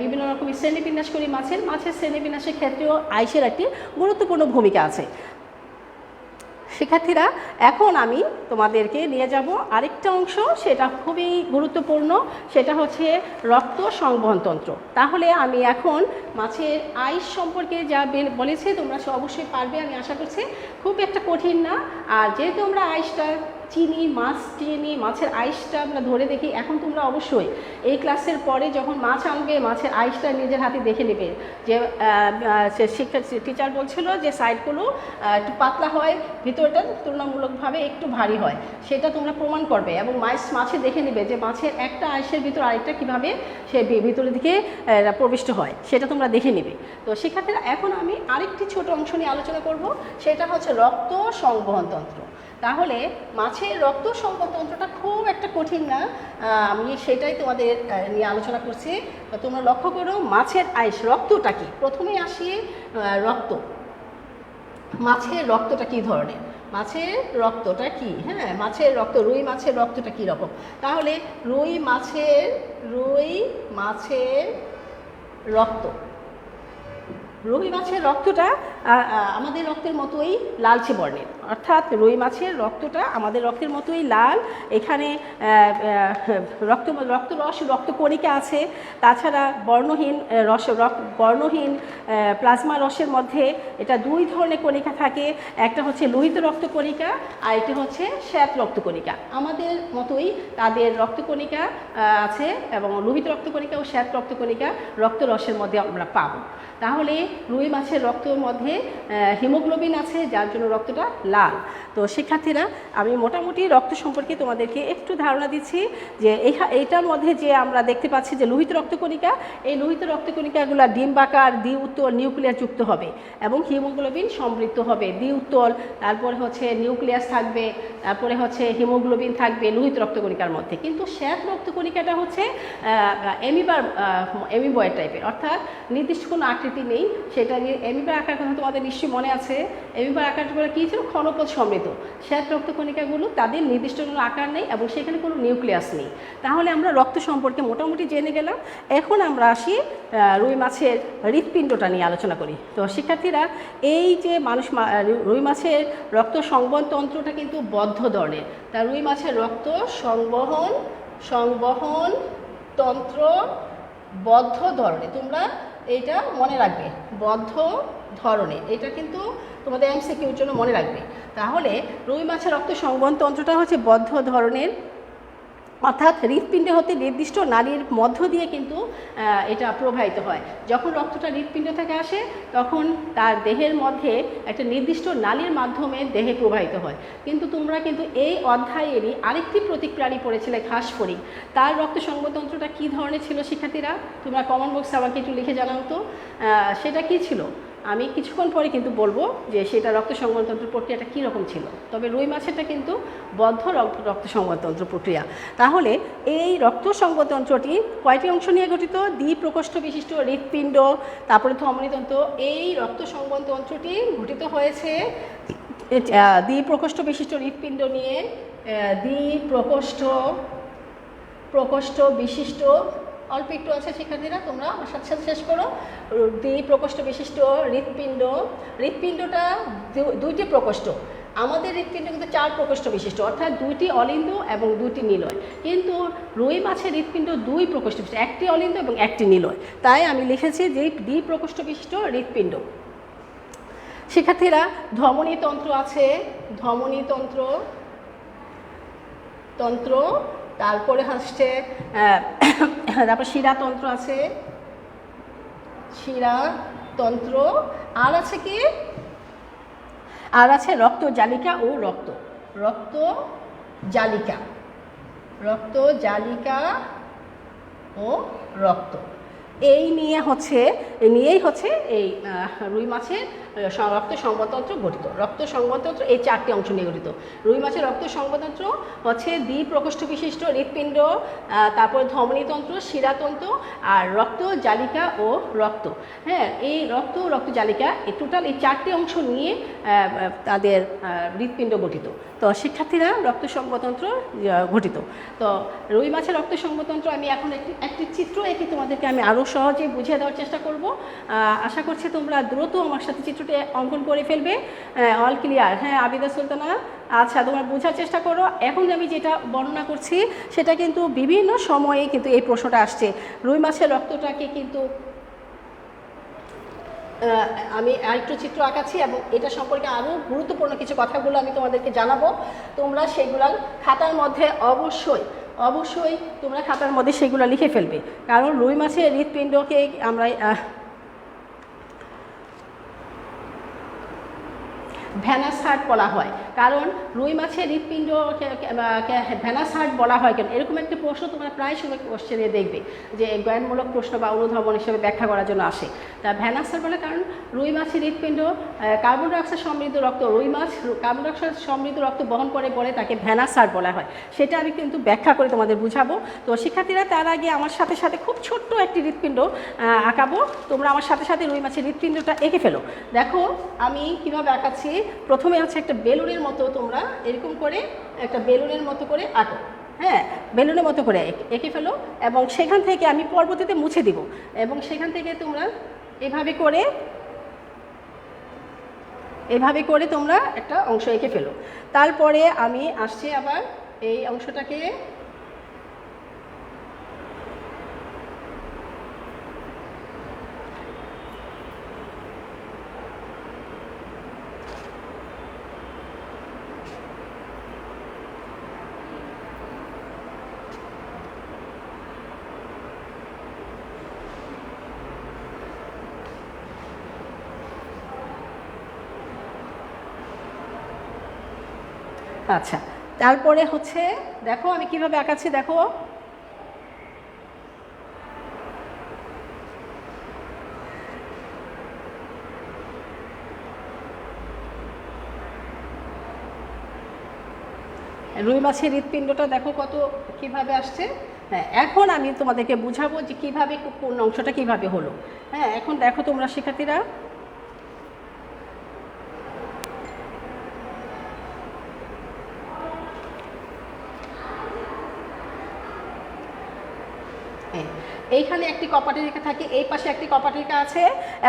A: বিভিন্ন রকমের শ্রেণীবিন্যাস করি, মাছের শ্রেণীবিন্যাসের ক্ষেত্রেও আইসের একটি গুরুত্বপূর্ণ ভূমিকা আছে। শিক্ষার্থীরা এখন আমি তোমাদেরকে নিয়ে যাব আরেকটা অংশ, সেটা খুবই গুরুত্বপূর্ণ, সেটা হচ্ছে রক্ত সংবহনতন্ত্র। তাহলে আমি এখন মাছের আইস সম্পর্কে যা বলেছি তোমরা অবশ্যই পারবে, আমি আশা করছি। খুব একটা কঠিন না। আর যেহেতু আমরা আইসটা চিনি, মাছের আইসটা আমরা ধরে দেখি, এখন তোমরা অবশ্যই এই ক্লাসের পরে যখন মাছ আনবে, মাছের আইসটা নিজের হাতে দেখে নেবে। যে টিচার বলছিল যে সাইডগুলো একটু পাতলা হয়, ভিতরটা তুলনামূলকভাবে একটু ভারী হয়, সেটা তোমরা প্রমাণ করবে এবং মাছে দেখে নেবে যে মাছের একটা আইসের ভিতর আরেকটা কীভাবে সে ভিতরের দিকে প্রবিষ্ট হয়, সেটা তোমরা দেখে নেবে। তো শিক্ষার্থীরা এখন আমি আরেকটি ছোট অংশ নিয়ে আলোচনা করব, সেটা হচ্ছে রক্ত সংবহনতন্ত্র। তাহলে মাছের রক্ত সংবহনতন্ত্রটা খুব একটা কঠিন না, আমি সেটাই তোমাদের নিয়ে আলোচনা করছি। তোমরা লক্ষ্য করো মাছের আইস রক্তটা কি। প্রথমেই আসি রক্ত। মাছের রক্তটা কি ধরনের, মাছের রক্তটা কি? হ্যাঁ, মাছের রক্ত, রুই মাছের রক্তটা কী রকম? তাহলে রুই মাছের রক্ত, রুই মাছের রক্তটা আমাদের রক্তের মতোই লালচে বর্ণের, অর্থাৎ রুই মাছের রক্তটা আমাদের রক্তের মতোই লাল। এখানে রক্তরস রক্তকণিকা আছে। তাছাড়া বর্ণহীন প্লাজমা রসের মধ্যে এটা দুই ধরনের কণিকা থাকে। একটা হচ্ছে লোহিত রক্তকণিকা আর একটি হচ্ছে শ্বেত রক্তকণিকা। আমাদের মতোই তাদের রক্তকণিকা আছে এবং লোহিত রক্তকণিকা ও শ্বেত রক্তকণিকা রক্তরসের মধ্যে আমরা পাবো। তাহলে রুই মাছের রক্তের মধ্যে হিমোগ্লোবিন আছে, যার জন্য রক্তটা লাল। তো শিক্ষার্থীরা, আমি মোটামুটি রক্ত সম্পর্কে তোমাদেরকে একটু ধারণা দিচ্ছি যে এইটার মধ্যে যে আমরা দেখতে পাচ্ছি যে লোহিত রক্তকণিকা, এই লোহিত রক্তকণিকাগুলো ডিম্বাকার দ্বিউত্তল নিউক্লিয়াস যুক্ত হবে এবং হিমোগ্লোবিন সমৃদ্ধ হবে। দ্বিউত্তল, তারপরে হচ্ছে নিউক্লিয়াস থাকবে, তারপরে হচ্ছে হিমোগ্লোবিন থাকবে লোহিত রক্তকণিকার মধ্যে। কিন্তু শ্বেত রক্তকণিকাটা হচ্ছে এমিবয়েড টাইপের, অর্থাৎ নির্দিষ্ট কোনো আকৃতি নেই। সেটা নিয়ে এমিবার আকার কথা তোমাদের নিশ্চয়ই মনে আছে। এমিবার আকারগুলো কী ছিল? ক্ষণপথ সমৃদ্ধ। শ্বেত রক্তকণিকাগুলো তাদের নির্দিষ্ট কোনো আকার নেই এবং সেখানে কোনো নিউক্লিয়াস নেই। তাহলে আমরা রক্ত সম্পর্কে মোটামুটি জেনে গেলাম। এখন আমরা আসি রুই মাছের হৃৎপিণ্ডটা নিয়ে আলোচনা করি। তো শিক্ষার্থীরা, এই যে রুই মাছের রক্ত সংবহন তন্ত্রটা কিন্তু বদ্ধ ধরনের। তা রুই মাছের রক্ত সংবহন তন্ত্র বদ্ধ ধরনের। তোমরা এইটা মনে রাখবে, বদ্ধ ধরনের। এটা কিন্তু তোমাদের এমসিকিউর জন্য মনে রাখবে। তাহলে রুই মাছের রক্ত সংবহন তন্ত্রটা হচ্ছে বদ্ধ ধরনের, অর্থাৎ হৃৎপিণ্ডে হতে নির্দিষ্ট নালীর মধ্য দিয়ে কিন্তু এটা প্রবাহিত হয়। যখন রক্তটা হৃৎপিণ্ড থেকে আসে তখন তার দেহের মধ্যে একটা নির্দিষ্ট নালীর মাধ্যমে দেহে প্রবাহিত হয়। কিন্তু তোমরা কিন্তু এই অধ্যায়েরই আরেকটি প্রতিক্রিয়ারই পড়েছিলে, ঘাসফড়িং। তার রক্ত সংবহনতন্ত্রটা কী ধরনের ছিল শিক্ষার্থীরা? তোমরা কমেন্ট বক্সে আমাকে একটু লিখে জানাও তো সেটা কী ছিল। আমি কিছুক্ষণ পরে কিন্তু বলবো যে সেটা রক্ত সংবহনতন্ত্র প্রক্রিয়াটা কীরকম ছিল। তবে রুই মাছেরটা কিন্তু বদ্ধ রক্ত সংবহনতন্ত্র প্রক্রিয়া। তাহলে এই রক্ত সংবহনতন্ত্রটি কয়টি অংশ নিয়ে গঠিত? দ্বিপ্রকোষ্ঠ বিশিষ্ট হৃৎপিণ্ড, তারপরে ধমনীতন্ত্র। এই রক্ত সংবহনতন্ত্রটি গঠিত হয়েছে দ্বিপ্রকোষ্ঠ বিশিষ্ট হৃৎপিণ্ড নিয়ে। দ্বিপ্রকোষ্ঠ বিশিষ্ট, অল্প একটু আছে শিক্ষার্থীরা, তোমরা আমার সাথে সাথে শেষ করো। দ্বিপ্রকোষ্ঠ বিশিষ্ট হৃৎপিণ্ডটা দুইটি প্রকোষ্ঠ। আমাদের হৃৎপিণ্ড কিন্তু 4 প্রকোষ্ঠ বিশিষ্ট, অর্থাৎ 2টি অলিন্দ এবং 2টি নিলয়। কিন্তু রুই মাছের হৃৎপিণ্ড 2 প্রকোষ্ঠ বিশিষ্ট, 1টি অলিন্দ এবং 1টি নিলয়। তাই আমি লিখেছি যে দ্বিপ্রকোষ্ঠ বিশিষ্ট হৃৎপিণ্ড। শিক্ষার্থীরা, ধমনীতন্ত্র আছে, ধমনীতন্ত্র, তারপরে হচ্ছে তারপর শিরাতন্ত্র আছে, শিরাতন্ত্র। আর আছে কি? আর আছে রক্তজালিকা ও রক্তজালিকা ও রক্ত। নিয়েই হচ্ছে এই রুই মাছের রক্ত সংবহনতন্ত্র গঠিত। রক্ত সংবহনতন্ত্র এই 4টি অংশ নিয়ে গঠিত। রুই মাছের রক্ত সংবহনতন্ত্র হচ্ছে দ্বিপ্রকোষ্ঠ বিশিষ্ট হৃৎপিণ্ড, তারপর ধমনীতন্ত্র, শিরাতন্ত্র আর রক্তজালিকা ও রক্ত। হ্যাঁ, এই রক্তজালিকা এই টোটাল এই 4টি অংশ নিয়ে তাদের হৃৎপিণ্ড গঠিত। তো শিক্ষার্থীরা, রক্ত সংবহনতন্ত্র গঠিত। তো রুই মাছের রক্ত সংবহনতন্ত্র আমি এখন একটি চিত্র এঁকে তোমাদেরকে আমি আরও সহজে বুঝিয়ে দেওয়ার চেষ্টা করব। আশা করছি তোমরা দ্রুত আমার সাথে চিত্রটি অঙ্কন করে ফেলবে। All clear? হ্যাঁ, আবিদা সুলতানা, আচ্ছা, তোমরা বোঝার চেষ্টা করো। এখন আমি যেটা বর্ণনা করছি সেটা কিন্তু বিভিন্ন সময়ে কিন্তু এই প্রশ্নটা আসছে। রুই মাছের রক্তটাকে কিন্তু আমি আরেকটু চিত্র আঁকাচ্ছি এবং এটা সম্পর্কে আরও গুরুত্বপূর্ণ কিছু কথাগুলো আমি তোমাদেরকে জানাবো। তোমরা সেগুলো খাতার মধ্যে অবশ্যই তোমরা খাতার মধ্যে সেগুলো লিখে ফেলবে। কারণ রুই মাছের হৃৎপিণ্ডকে আমরা ভ্যানাস হার্ট বলা হয়। কারণ রুই মাছের হৃৎপিণ্ড ভ্যানাস হার্ট বলা হয় কেন? এরকম একটা প্রশ্ন তোমরা প্রায় সময় কোশ্চেনে দেখবে যে জ্ঞানমূলক প্রশ্ন বা অনুধাবন হিসেবে ব্যাখ্যা করার জন্য আসে। তা ভ্যানাস হার্ট বলে কারণ রুই মাছের হৃৎপিণ্ড কার্বন ডাইঅক্সাইড সমৃদ্ধ রক্ত, রুই মাছ কার্বন ডাইঅক্সাইড সমৃদ্ধ রক্ত বহন করে বলে তাকে ভ্যানাস হার্ট বলা হয়। সেটা আমি কিন্তু ব্যাখ্যা করে তোমাদের বুঝাবো। তো শিক্ষার্থীরা, তার আগে আমার সাথে সাথে খুব ছোট্ট একটি হৃৎপিণ্ড আঁকাবো। তোমরা আমার সাথে সাথে রুই মাছের হৃৎপিণ্ডটা এঁকে ফেলো। দেখো আমি কীভাবে আঁকাচ্ছি। প্রথমে হচ্ছে একটা বেলুনের মতো, তোমরা এরকম করে একটা বেলুনের মতো করে আঁকো। হ্যাঁ, বেলুনের মতো করে এঁকে ফেলো এবং সেখান থেকে আমি পরবর্তীতে মুছে দিব এবং সেখান থেকে তোমরা এভাবে করে এভাবে করে তোমরা একটা অংশ এঁকে ফেলো। তারপরে আমি আসছি আবার এই অংশটাকে আচ্ছা, তারপরে হচ্ছে দেখো আমি কিভাবে আঁকাচ্ছি, দেখো রুই মাছের হৃৎপিণ্ডটা দেখো কত কিভাবে আসছে। হ্যাঁ, এখন আমি তোমাদেরকে বুঝাবো যে কিভাবে কোন অংশটা কিভাবে হলো। হ্যাঁ, এখন দেখো তোমরা শিক্ষার্থীরা, এইখানে একটি কপাটিকা থাকে, এই পাশে একটি কপাটিকা আছে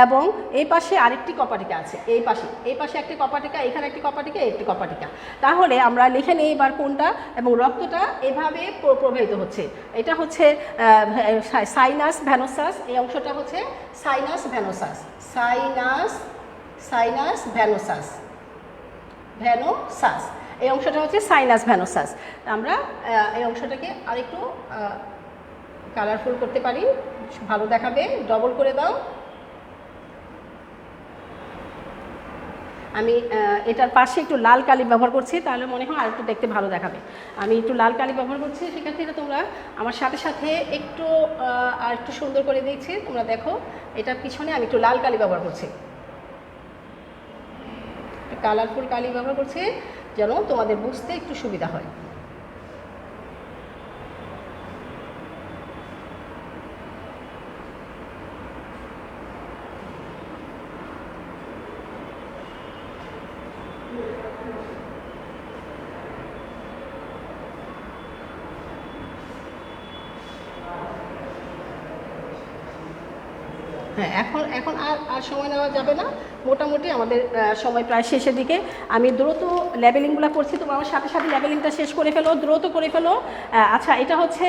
A: এবং এই পাশে আরেকটি কপাটিকা আছে, এই পাশে একটি কপাটিকা, এখানে একটি কপাটিকা, একটি কপাটিকা। তাহলে আমরা লিখে নিই এবার কোনটা, এবং রক্তটা এভাবে প্রবাহিত হচ্ছে। এটা হচ্ছে সাইনাস ভ্যানোসাস, এই অংশটা হচ্ছে সাইনাস ভ্যানোসাস, সাইনাস ভ্যানোসাস, এই অংশটা হচ্ছে সাইনাস ভ্যানোসাস। আমরা এই অংশটাকে আরেকটু কালারফুল করতে পারি, ভালো দেখাবে, ডবল করে দাও। আমি এটার পাশে একটু লাল কালি ব্যবহার করছি, তাহলে মনে হয় আর একটু দেখতে ভালো দেখাবে। আমি একটু লাল কালি ব্যবহার করছি, সেক্ষেত্রে তোমরা আমার সাথে সাথে একটু আর একটু সুন্দর করে দিচ্ছি। তোমরা দেখো এটার পিছনে আমি একটু লাল কালি ব্যবহার করছি, কালারফুল কালি ব্যবহার করছি যেন তোমাদের বুঝতে একটু সুবিধা হয়। হ্যাঁ, এখন আর সময় নেওয়া যাবে না, মোটামুটি আমাদের সময় প্রায় শেষের দিকে। আমি দ্রুত লেবেলিংগুলো করছি, তোমরা আমার সাথে সাথে লেবেলিংটা শেষ করে ফেলো, দ্রুত করে ফেলো। আচ্ছা, এটা হচ্ছে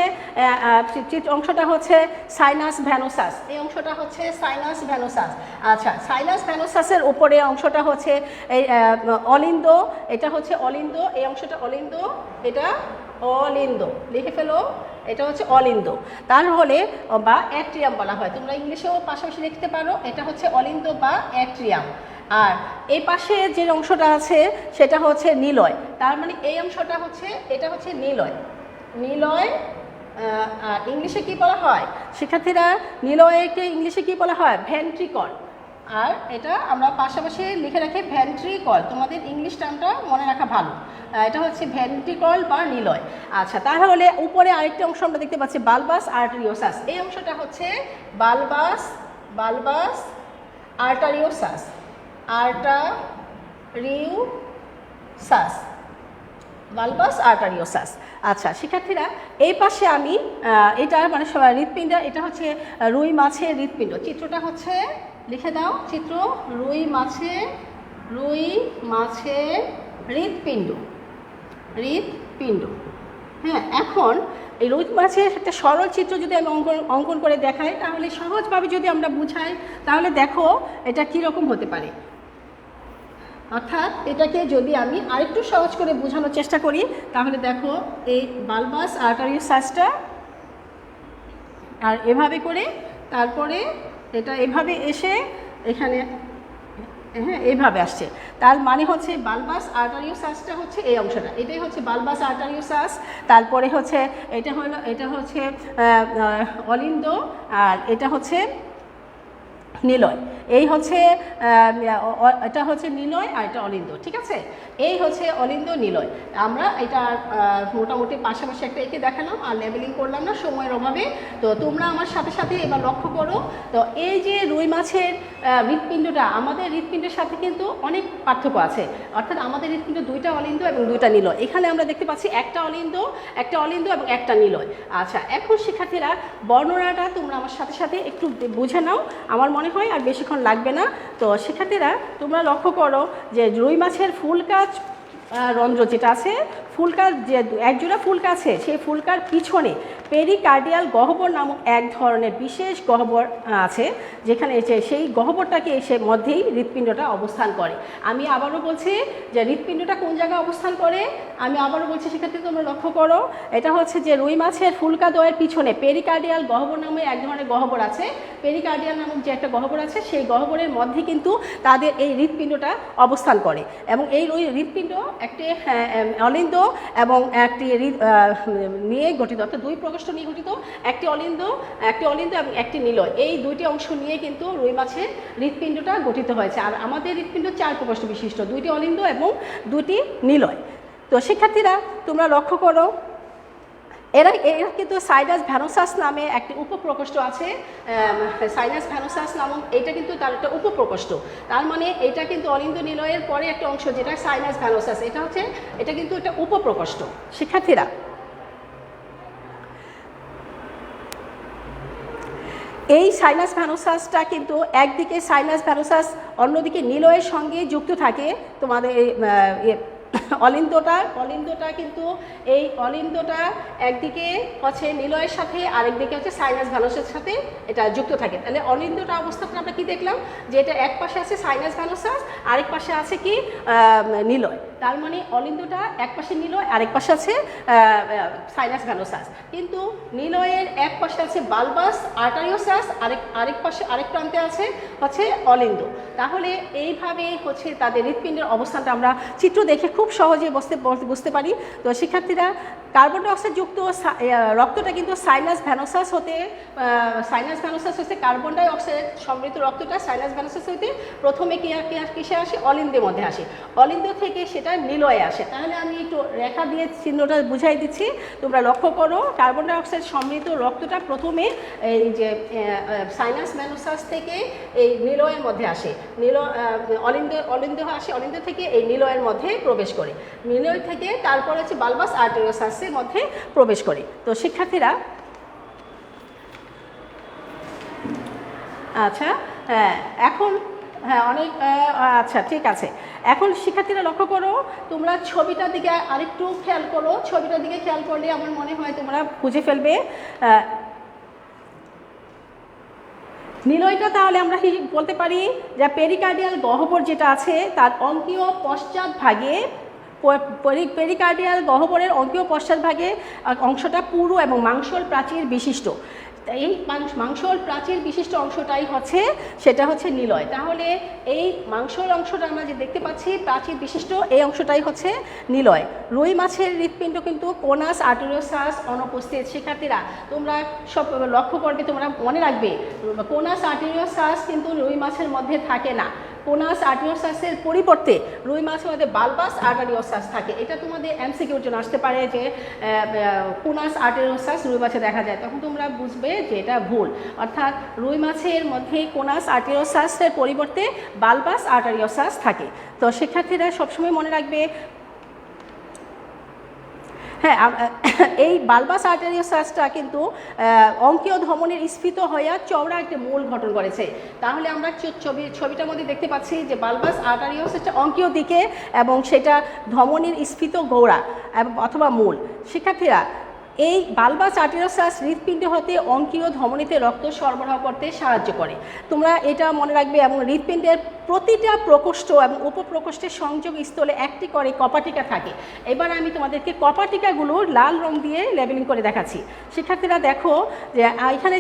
A: অংশটা হচ্ছে সাইনাস ভ্যানোসাস, এই অংশটা হচ্ছে সাইনাস ভ্যানোসাস। আচ্ছা, সাইনাস ভ্যানোসাসের উপরে অংশটা হচ্ছে এই অলিন্দ, এটা হচ্ছে অলিন্দ, এই অংশটা অলিন্দ, এটা অলিন্দ, লিখে ফেলো, এটা হচ্ছে অলিন্দ। তাহলে বা অ্যাট্রিয়াম বলা হয়, তোমরা ইংলিশেও পাশাপাশি লিখতে পারো, এটা হচ্ছে অলিন্দ বা অ্যাট্রিয়াম। আর এই পাশে যে অংশটা আছে সেটা হচ্ছে নিলয়, তার মানে এই অংশটা হচ্ছে, এটা হচ্ছে নিলয়। ইংলিশে কি বলা হয় শিক্ষার্থীরা? নিলয়কে ইংলিশে কি বলা হয়? ভেন্ট্রিকল। আর এটা আমরা পাশাপাশি লিখে রাখি ভেন্ট্রিকল, তোমাদের ইংলিশ টার্মটা মনে রাখা ভালো। এটা হচ্ছে ভেন্ট্রিকল বা নিলয়। আচ্ছা, তাহলে উপরে আরেকটি অংশ আমরা দেখতে পাচ্ছি বালবাস আর্টারিওসাস, এই অংশটা হচ্ছে বালবাস আর্টারিওসাস, বালবাস আর্টারিওসাস। আচ্ছা শিক্ষার্থীরা, এই পাশে আমি এটা মানে হৃৎপিণ্ড, এটা হচ্ছে রুই মাছের হৃৎপিণ্ড, চিত্রটা হচ্ছে লিখে দাও, চিত্র রুই মাছের হৃৎপিণ্ড। হ্যাঁ, এখন এই রুই মাছের একটা সরল চিত্র যদি আমি অঙ্কন করে দেখাই, তাহলে সহজভাবে যদি আমরা বুঝাই, তাহলে দেখো এটা কীরকম হতে পারে। অর্থাৎ এটাকে যদি আমি আরেকটু সহজ করে বোঝানোর চেষ্টা করি, তাহলে দেখো এই বালবাস আর্টারিওসাসটা, আর এভাবে করে তারপরে এটা এভাবে এসে এখানে, হ্যাঁ এইভাবে আসছে, তার মানে হচ্ছে বালবাস আর্টারিওসাসটা হচ্ছে এই অংশটা, এটাই হচ্ছে বালবাস আর্টারিওসাস। তারপরে হচ্ছে এটা হচ্ছে অলিন্দ, আর এটা হচ্ছে নিলয়, এই হচ্ছে এটা হচ্ছে নিলয় আর এটা অলিন্দ, ঠিক আছে? এই হচ্ছে অলিন্দ নিলয়। আমরা এটা মোটামুটি পাশাপাশি একটা এঁকে দেখালাম আর লেবেলিং করলাম না সময়ের অভাবে। তো তোমরা আমার সাথে সাথে এবার লক্ষ্য করো, তো এই যে রুই মাছের হৃৎপিণ্ডটা, আমাদের হৃৎপিণ্ডের সাথে কিন্তু অনেক পার্থক্য আছে। অর্থাৎ আমাদের হৃৎপিণ্ড দুইটা অলিন্দ এবং দুইটা নিলয়, এখানে আমরা দেখতে পাচ্ছি একটা অলিন্দ এবং একটা নিলয়। আচ্ছা, এখন শিক্ষার্থীরা বর্ণনাটা তোমরা আমার সাথে সাথে একটু বুঝে নাও। আমার মনে হয় আর বেশিক্ষণ লাগবে না। তো শিক্ষার্থীরা তোমরা লক্ষ্য করো যে রুই মাছের ফুল কাজ রন্ধ্র যেটা আছে, ফুলকার যে একজোড়া ফুলকা আছে, সেই ফুলকার পিছনে পেরিকার্ডিয়াল গহ্বর নামক এক ধরনের বিশেষ গহ্বর আছে, যেখানে সেই গহ্বরটাকে এসে মধ্যেই হৃৎপিণ্ডটা অবস্থান করে। আমি আবারও বলছি যে হৃৎপিণ্ডটা কোন জায়গায় অবস্থান করে, আমি আবারও বলছি শিক্ষার্থী তোমরা লক্ষ্য করো, এটা হচ্ছে যে রুই মাছের ফুলকা দ্বয়ের পিছনে পেরিকার্ডিয়াল গহ্বর নামে এক ধরনের গহ্বর আছে। পেরিকার্ডিয়াল নামক যে একটা গহ্বর আছে, সেই গহ্বরের মধ্যে কিন্তু তাদের এই হৃৎপিণ্ডটা অবস্থান করে, এবং এই হৃৎপিণ্ড একটি অলিন্দ এবং একটি নিয়ে গঠিত, অর্থাৎ দুই প্রকোষ্ঠ নিয়ে গঠিত, একটি অলিন্দ এবং একটি নিলয়, এই দুইটি অংশ নিয়ে কিন্তু রুই মাছের হৃৎপিণ্ডটা গঠিত হয়েছে। আর আমাদের হৃৎপিণ্ড 4 প্রকোষ্ঠ বিশিষ্ট, 2টি অলিন্দ এবং 2টি নিলয়। তো শিক্ষার্থীরা তোমরা লক্ষ্য করো, এরা কিন্তু সাইনাস ভ্যানোসাস নামে একটি উপপ্রকোষ্ঠ আছে। সাইনাস ভ্যানোসাস নামক এটা কিন্তু তার একটা উপপ্রকোষ্ঠ, তার মানে এটা কিন্তু অলিন্দ নিলয়ের পরে একটা অংশ যেটা সাইনাস ভ্যানোসাস, এটা কিন্তু একটা উপপ্রকোষ্ঠ। শিক্ষার্থীরা এই সাইনাস ভ্যানোসাসটা কিন্তু একদিকে সাইনাস ভ্যানোসাস, অন্যদিকে নিলয়ের সঙ্গে যুক্ত থাকে। তোমাদের অলিন্দটা কিন্তু এই অলিন্দটা একদিকে হচ্ছে নিলয়ের সাথে, আরেকদিকে হচ্ছে সাইনাস ভ্যানোসাসের সাথে এটা যুক্ত থাকে। তাহলে অলিন্দটা অবস্থাটা আমরা কি দেখলাম, যে এটা এক পাশে আছে সাইনাস ভ্যানোসাস, আরেক পাশে আছে কি নিলয়। তার মানে অলিন্দটা এক পাশে নিলয়, আরেক পাশে আছে সাইনাস ভ্যানোসাস। কিন্তু নিলয়ের এক পাশে আছে বালবাস আর্টারিওসাস, আরেক প্রান্তে আছে হচ্ছে অলিন্দ। তাহলে এইভাবে হচ্ছে তাদের হৃৎপিণ্ডের অবস্থানটা আমরা চিত্র দেখে খুব সহজে বুঝতে পারি। তো শিক্ষার্থীরা কার্বন ডাইঅক্সাইড যুক্ত রক্তটা কিন্তু সাইনাস ভ্যানোসাস হতে কার্বন ডাইঅক্সাইড সমৃদ্ধ রক্তটা সাইনাস ভ্যানোসাস হতে প্রথমে কিসে আসে, অলিন্দের মধ্যে আসে, অলিন্দ থেকে সেটা নিলয়ে আসে। তাহলে আমি একটু রেখা দিয়ে চিহ্নটা বুঝাই দিচ্ছি, তোমরা লক্ষ্য করো, কার্বন ডাইঅক্সাইড সমৃদ্ধ রক্তটা প্রথমে এই যে সাইনাস ভ্যানোসাস থেকে এই নিলয়ের মধ্যে আসে, অলিন্দ আসে, অলিন্দ থেকে এই নিলয়ের মধ্যে প্রবেশ করে, নিলয় থেকে তারপর হচ্ছে বালবাস আর্টেরিওসাসের মধ্যে প্রবেশ করে। তো শিক্ষার্থীরা আচ্ছা এখন আচ্ছা ঠিক আছে, এখন শিক্ষার্থীরা লক্ষ্য করো, তোমরা ছবিটার দিকে আরেকটু খেয়াল করো, ছবিটার দিকে খেয়াল করলে আমার মনে হয় তোমরা বুঝে ফেলবে। নিলয়টা তাহলে আমরা বলতে পারি যে পেরিকার্ডিয়াল গহ্বর যেটা আছে তার অঙ্কীয় পশ্চাৎ ভাগে, পেরিকার্ডিয়াল গহ্বরের অঙ্কীয় পশ্চাৎ ভাগে অংশটা পুরু এবং মাংসল প্রাচীর বিশিষ্ট। এই মাংসল প্রাচীর বিশিষ্ট অংশটাই হচ্ছে সেটা হচ্ছে নিলয়। তাহলে এই মাংসল অংশটা আমরা যে দেখতে পাচ্ছি প্রাচীর বিশিষ্ট, এই অংশটাই হচ্ছে নিলয়। রুই মাছের হৃৎপিণ্ড কিন্তু কোনাস আর্টেরিওসাস অনুপস্থিত। শিক্ষার্থীরা তোমরা সব লক্ষ্য করবে, তোমরা মনে রাখবে কোনাস আর্টেরিওসাস কিন্তু রুই মাছের মধ্যে থাকে না। কোনাস আর্টেরিওসাসের পরিবর্তে রুই মাছের মধ্যে বালবাস আর্টেরিওসাস থাকে। এটা তোমাদের এমসিকিউর জন্য আসতে পারে যে কোনাস আর্টেরিওসাস রুই মাছে দেখা যায়, তখন তোমরা বুঝবে যে এটা ভুল। অর্থাৎ রুই মাছের মধ্যে কোনাস আর্টেরিওসাসের পরিবর্তে বালবাস আর্টেরিওসাস থাকে। তো শিক্ষার্থীরা সবসময় মনে রাখবে, হ্যাঁ এই বালবাস আর্টেরিওসাসটা কিন্তু অঙ্কীয় ধমনীর স্ফীত হইয়া চওড়া একটি মূল গঠন করেছে। তাহলে আমরা ছবিটার মধ্যে দেখতে পাচ্ছি যে বালবাস আর্টেরিওসাসটা অঙ্কীয় দিকে এবং সেটা ধমনীর স্ফীত গৌড়া অথবা মূল। শিক্ষার্থীরা এই বালবাস আর্টেরিওসাস হৃৎপিণ্ড হতে অঙ্কীয় ধমনীতে রক্ত সরবরাহ করতে সাহায্য করে। তোমরা এটা মনে রাখবে। এবং হৃৎপিণ্ডের প্রতিটা প্রকোষ্ঠ এবং উপপ্রকোষ্ঠের সংযোগ স্থলে একটি করে কপাটিকা থাকে। এবার আমি তোমাদেরকে কপাটিকাগুলো লাল রং দিয়ে লেবেলিং করে দেখাচ্ছি। শিক্ষার্থীরা দেখো যে এখানে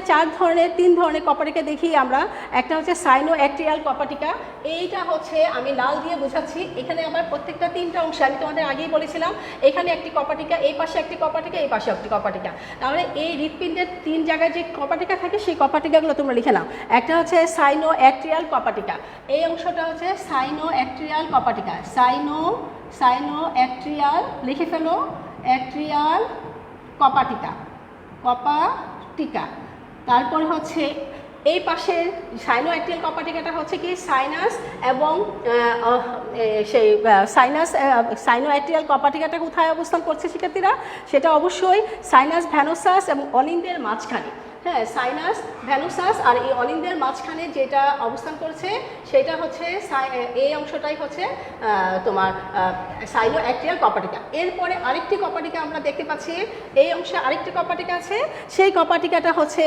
A: 3 ধরনের কপাটিকা দেখি আমরা। একটা হচ্ছে সাইনো অ্যাট্রিয়াল কপাটিকা, এইটা হচ্ছে আমি লাল দিয়ে বোঝাচ্ছি। এখানে আবার প্রত্যেকটা 3টা অংশে আমি তোমাদের আগেই বলেছিলাম, এখানে একটি কপাটিকা, এই পাশে একটি কপাটিকা, এই পাশে একটি কপাটিকা। তাহলে এই হৃৎপিণ্ডের 3 জায়গায় যে কপাটিকা থাকে সেই কপাটিকাগুলো তোমরা লিখে নাও। একটা হচ্ছে সাইনো অ্যাট্রিয়াল কপাটিকা, এই অংশটা হচ্ছে সাইনো অ্যাট্রিয়াল কপাটিকা, সাইনো অ্যাট্রিয়াল লিখে ফেলো, অ্যাট্রিয়াল কপাটিকা। তারপর হচ্ছে এই পাশের সাইনো অ্যাট্রিয়াল কপাটিকাটা হচ্ছে কি সাইনাস এবং সেই সাইনো অ্যাট্রিয়াল কপাটিকাটা কোথায় অবস্থান করছে শিক্ষার্থীরা? সেটা অবশ্যই সাইনাস ভ্যানোসাস এবং অলিন্দের মাঝখানে। হ্যাঁ, সাইনাস ভ্যানুসাস, আর এই অলিন্দের মাঝখানে যেটা অবস্থান করছে সেটা হচ্ছে এই অংশটাই হচ্ছে তোমার সাইনো অ্যাক্টিয়াল কপাটিকা। এরপরে আরেকটি কপাটিকা আমরা দেখতে পাচ্ছি, এই অংশে আরেকটি কপাটিকা আছে, সেই কপাটিকাটা হচ্ছে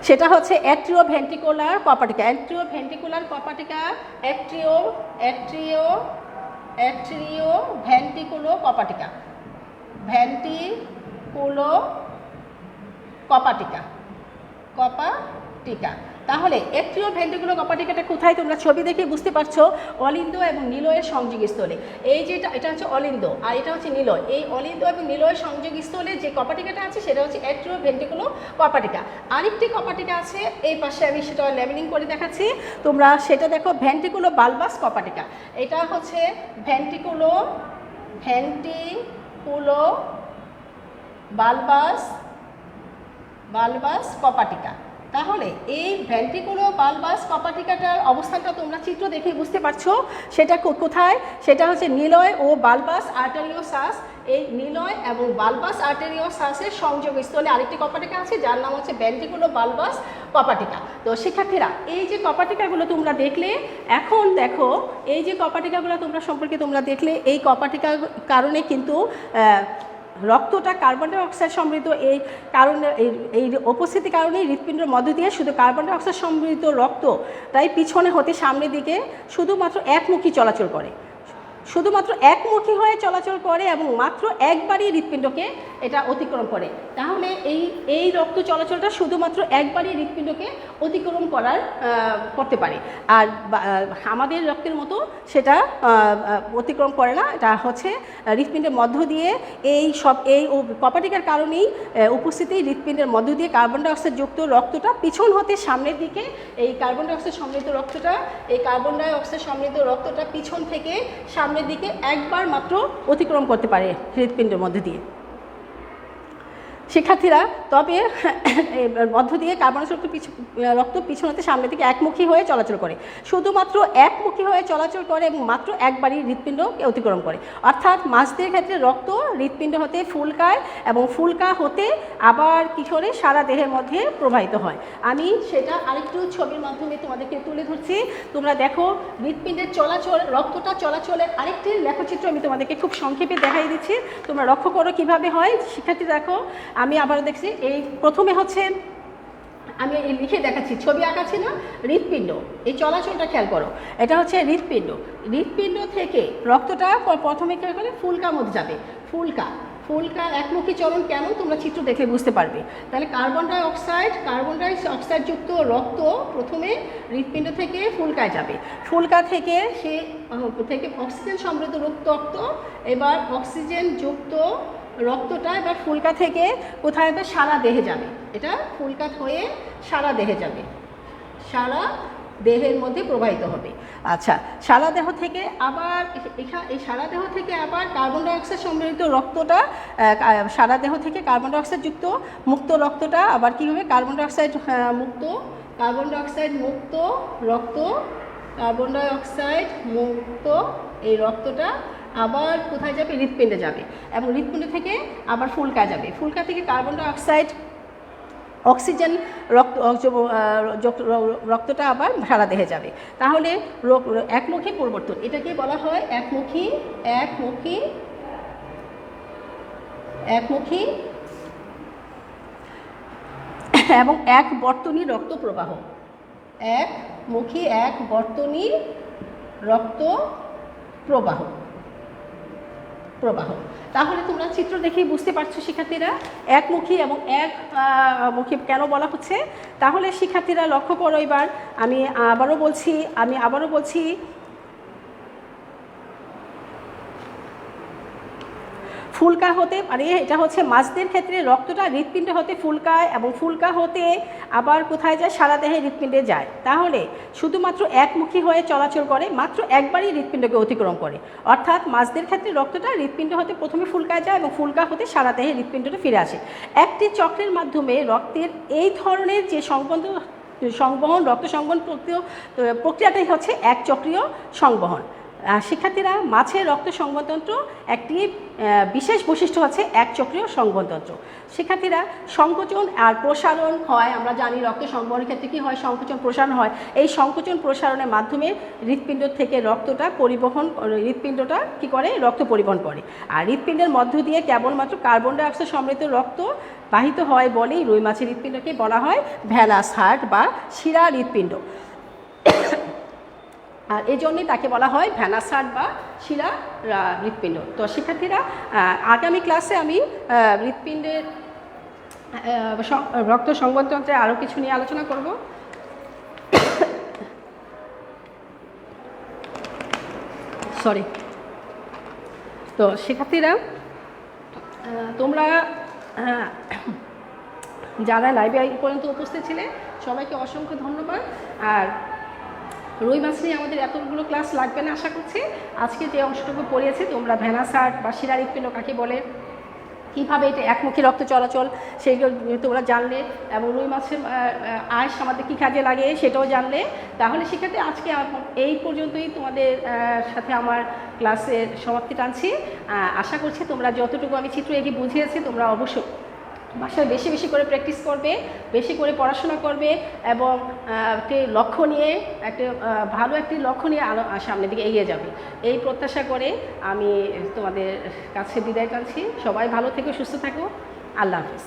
A: সেটা হচ্ছে অ্যাট্রিওভেন্ট্রিকুলার কপাটিকা। অ্যাট্রিওভেন্ট্রিকুলার কপাটিকা অ্যাট্রিওভেন্ট্রিকুলো কপাটিকা, ভেন্ট্রিকুলো কপাটিকা, তাহলে অ্যাট্রিওভেন্ট্রিকুলো কপাটিকাটা কোথায় তোমরা ছবি দেখে বুঝতে পারছো, অলিন্দ এবং নিলয়ের সংযোগস্থলে। এই যেটা এটা হচ্ছে অলিন্দ আর এটা হচ্ছে নিলয়, এই অলিন্দ এবং নিলয়ের সংযোগস্থলে যে কপাটিকাটা আছে সেটা হচ্ছে অ্যাট্রিওভেন্ট্রিকুলো কপাটিকা। আরেকটি কপাটিকা আছে এই পাশে, আমি সেটা লেবেলিং করে দেখাচ্ছি, তোমরা সেটা দেখো, ভেন্ট্রিকুলো বালবাস কপাটিকা। এটা হচ্ছে ভেন্ট্রিকুলো বালবাস কপাটিকা। তাহলে এই ভেন্ট্রিকুলো বালবাস কপাটিকাটার অবস্থানটা তোমরা চিত্র দেখে বুঝতে পারছো, সেটা কোথায়, সেটা হচ্ছে নিলয় ও বালবাস আর্টেরিওসাস। এই নিলয় এবং বালবাস আর্টেরিওসাসের সংযোগস্থলে আরেকটি কপাটিকা আছে যার নাম হচ্ছে ভেন্ট্রিকুলো বালবাস কপাটিকা। তো শিক্ষার্থীরা, এই যে কপাটিকাগুলো তোমরা দেখলে, এখন দেখো এই যে কপাটিকাগুলো তোমরা সম্পর্কে তোমরা দেখলে, এই কপাটিকার কারণে কিন্তু রক্তটা কার্বন ডাই অক্সাইড সমৃদ্ধ, এই কারণে এই উপস্থিতির কারণে হৃৎপিণ্ডের মধ্য দিয়ে শুধু কার্বন ডাই অক্সাইড সমৃদ্ধ রক্ত তাই পিছনে হতে সামনের দিকে শুধুমাত্র একমুখী চলাচল করে, শুধুমাত্র একমুখী হয়ে চলাচল করে এবং মাত্র একবারই হৃৎপিণ্ডকে এটা অতিক্রম করে। তাহলে এই রক্ত চলাচলটা শুধুমাত্র একবারই হৃৎপিণ্ডকে অতিক্রম করতে পারে, আর আমাদের রক্তের মতো সেটা অতিক্রম করে না। এটা হচ্ছে হৃৎপিণ্ডের মধ্য দিয়ে এই কপাটিকার কারণেই উপস্থিতি হৃৎপিণ্ডের মধ্য দিয়ে কার্বন ডাই অক্সাইড যুক্ত রক্তটা পিছন হতে সামনের দিকে, এই কার্বন ডাই অক্সাইড সমৃদ্ধ রক্তটা পিছন থেকে সামনের দিকে একবার মাত্র অতিক্রম করতে পারে হৃৎপিণ্ডের মধ্যে দিয়ে। শিক্ষার্থীরা, তবে মধ্য দিয়ে কার্বন রক্ত পিছন হতে সামনের দিকে একমুখী হয়ে চলাচল করে, শুধুমাত্র একমুখী হয়ে চলাচল করে এবং মাত্র একবারই হৃৎপিণ্ডকে অতিক্রম করে। অর্থাৎ মাছদের ক্ষেত্রে রক্ত হৃৎপিণ্ড হতে ফুলকায় এবং ফুলকা হতে আবার কিশোরে সারা দেহের মধ্যে প্রবাহিত হয়। আমি সেটা আরেকটু ছবির মাধ্যমে তোমাদেরকে তুলে ধরছি, তোমরা দেখো হৃৎপিণ্ডের রক্তটা চলাচলের আরেকটি লেখচিত্র আমি তোমাদেরকে খুব সংক্ষেপে দেখাই দিচ্ছি, তোমরা লক্ষ্য করো কিভাবে হয়। শিক্ষার্থী দেখো, আমি আবারও দেখছি, এই প্রথমে হচ্ছে আমি এই লিখে দেখাচ্ছি, ছবি আঁকাচ্ছি না, হৃৎপিণ্ড, এই চলাচলটা খেয়াল করো, এটা হচ্ছে হৃৎপিণ্ড থেকে রক্তটা প্রথমে কী করে ফুলকার মধ্যে যাবে, ফুলকা একমুখী চলন কেন তোমরা চিত্র দেখে বুঝতে পারবে। তাহলে কার্বন ডাই অক্সাইড যুক্ত রক্ত প্রথমে হৃৎপিণ্ড থেকে ফুলকায় যাবে, ফুলকা থেকে অক্সিজেন সমৃদ্ধ রক্ত, এবার অক্সিজেন যুক্ত রক্তটা এবার ফুলকা থেকে কোথায় হবে, সারা দেহে যাবে, এটা ফুলকা হয়ে সারা দেহে যাবে, সারা দেহের মধ্যে প্রবাহিত হবে। আচ্ছা, সারা দেহ থেকে আবার এই সারা দেহ থেকে আবার কার্বন ডাই অক্সাইড সমৃদ্ধ রক্তটা, সারা দেহ থেকে কার্বন ডাই অক্সাইড যুক্ত মুক্ত রক্তটা আবার কী হবে, কার্বন ডাই অক্সাইড মুক্ত এই রক্তটা আবার কোথায় যাবে, হৃৎপিণ্ডে যাবে এবং হৃৎপিণ্ড থেকে আবার ফুলকা যাবে, ফুলকা থেকে কার্বন ডাই অক্সাইড অক্সিজেন রক্তটা আবার সারা দেহে যাবে। তাহলে একমুখী পরিবর্তন, এটাকে বলা হয় একমুখী এবং একবর্তনী রক্ত প্রবাহ, একবর্তনী রক্ত প্রবাহ। তাহলে তোমরা চিত্র দেখেই বুঝতে পারছো শিক্ষার্থীরা, একমুখী এবং একমুখী কেন বলা হচ্ছে। তাহলে শিক্ষার্থীরা লক্ষ্য করো, এবার আমি আবারও বলছি ফুলকা হতে পারে, এটা হচ্ছে মাছদের ক্ষেত্রে রক্তটা হৃৎপিণ্ড হতে ফুলকায় এবং ফুলকা হতে আবার কোথায় যায়, সারা দেহে হৃৎপিণ্ডে যায়। তাহলে শুধুমাত্র একমুখী হয়ে চলাচল করে, মাত্র একবারই হৃৎপিণ্ডকে অতিক্রম করে। অর্থাৎ মাছদের ক্ষেত্রে রক্তটা হৃৎপিণ্ড হতে প্রথমে ফুলকায় যায় এবং ফুলকা হতে সারা দেহে হৃৎপিণ্ডটা ফিরে আসে। একটি চক্রের মাধ্যমে রক্তের এই ধরনের যে রক্ত সংবহন প্রক্রিয়াটাই হচ্ছে এক চক্রীয় সংবহন। শিক্ষার্থীরা, মাছের রক্ত সংবহনতন্ত্র একটি বিশেষ বৈশিষ্ট্য হচ্ছে একচক্রীয় সংবহনতন্ত্র। শিক্ষার্থীরা, সংকোচন আর প্রসারণ হয়, আমরা জানি রক্ত সংবহনের ক্ষেত্রে কী হয়, সংকোচন প্রসারণ হয়। এই সংকোচন প্রসারণের মাধ্যমে হৃৎপিণ্ড থেকে রক্তটা পরিবহন, হৃৎপিণ্ডটা কী করে, রক্ত পরিবহন করে। আর হৃৎপিণ্ডের মধ্য দিয়ে কেবলমাত্র কার্বন ডাইঅক্সাইড সমৃদ্ধ রক্ত বাহিত হয় বলেই রুই মাছের হৃৎপিণ্ডকে বলা হয় ভ্যানাস হার্ট বা শিরা হৃৎপিণ্ড। আর এই জন্যই তাকে বলা হয় ভ্যানাস হার্ট বা শিরা হৃৎপিণ্ড। তো শিক্ষার্থীরা, আগামী ক্লাসে আমি হৃৎপিণ্ডের রক্ত সংবহনতন্ত্রে আরও কিছু নিয়ে আলোচনা করব। সরি। তো শিক্ষার্থীরা, তোমরা যারা লাইভে পর্যন্ত উপস্থিত ছিলেন সবাইকে অসংখ্য ধন্যবাদ। আর রুই মাছ নিয়ে আমাদের এতগুলো ক্লাস লাগবে না আশা করছি। আজকে যে অংশটুকু পড়িয়েছে তোমরা ভ্যানাস হার্ট বা শিরা হৃৎপিণ্ড কাকে বলে, কীভাবে এটা একমুখী রক্ত চলাচল সেইগুলো তোমরা জানলে, এবং রুই মাছের আঁশ আমাদের কী কাজে লাগে সেটাও জানলে। তাহলে শিক্ষার্থী, আজকে এই পর্যন্তই তোমাদের সাথে আমার ক্লাসের সমাপ্তি টানছি। আশা করছি তোমরা যতটুকু আমি চিত্র এঁকে বুঝিয়েছি তোমরা অবশ্যই বাসায় বেশি বেশি করে প্র্যাকটিস করবে, বেশি করে পড়াশোনা করবে, এবং একটি লক্ষ্য নিয়ে, ভালো একটি লক্ষ্য নিয়ে সামনের দিকে এগিয়ে যাবে। এই প্রত্যাশা করে আমি তোমাদের কাছে বিদায় টানছি। সবাই ভালো থেকো, সুস্থ থাকো। আল্লাহ হাফিজ।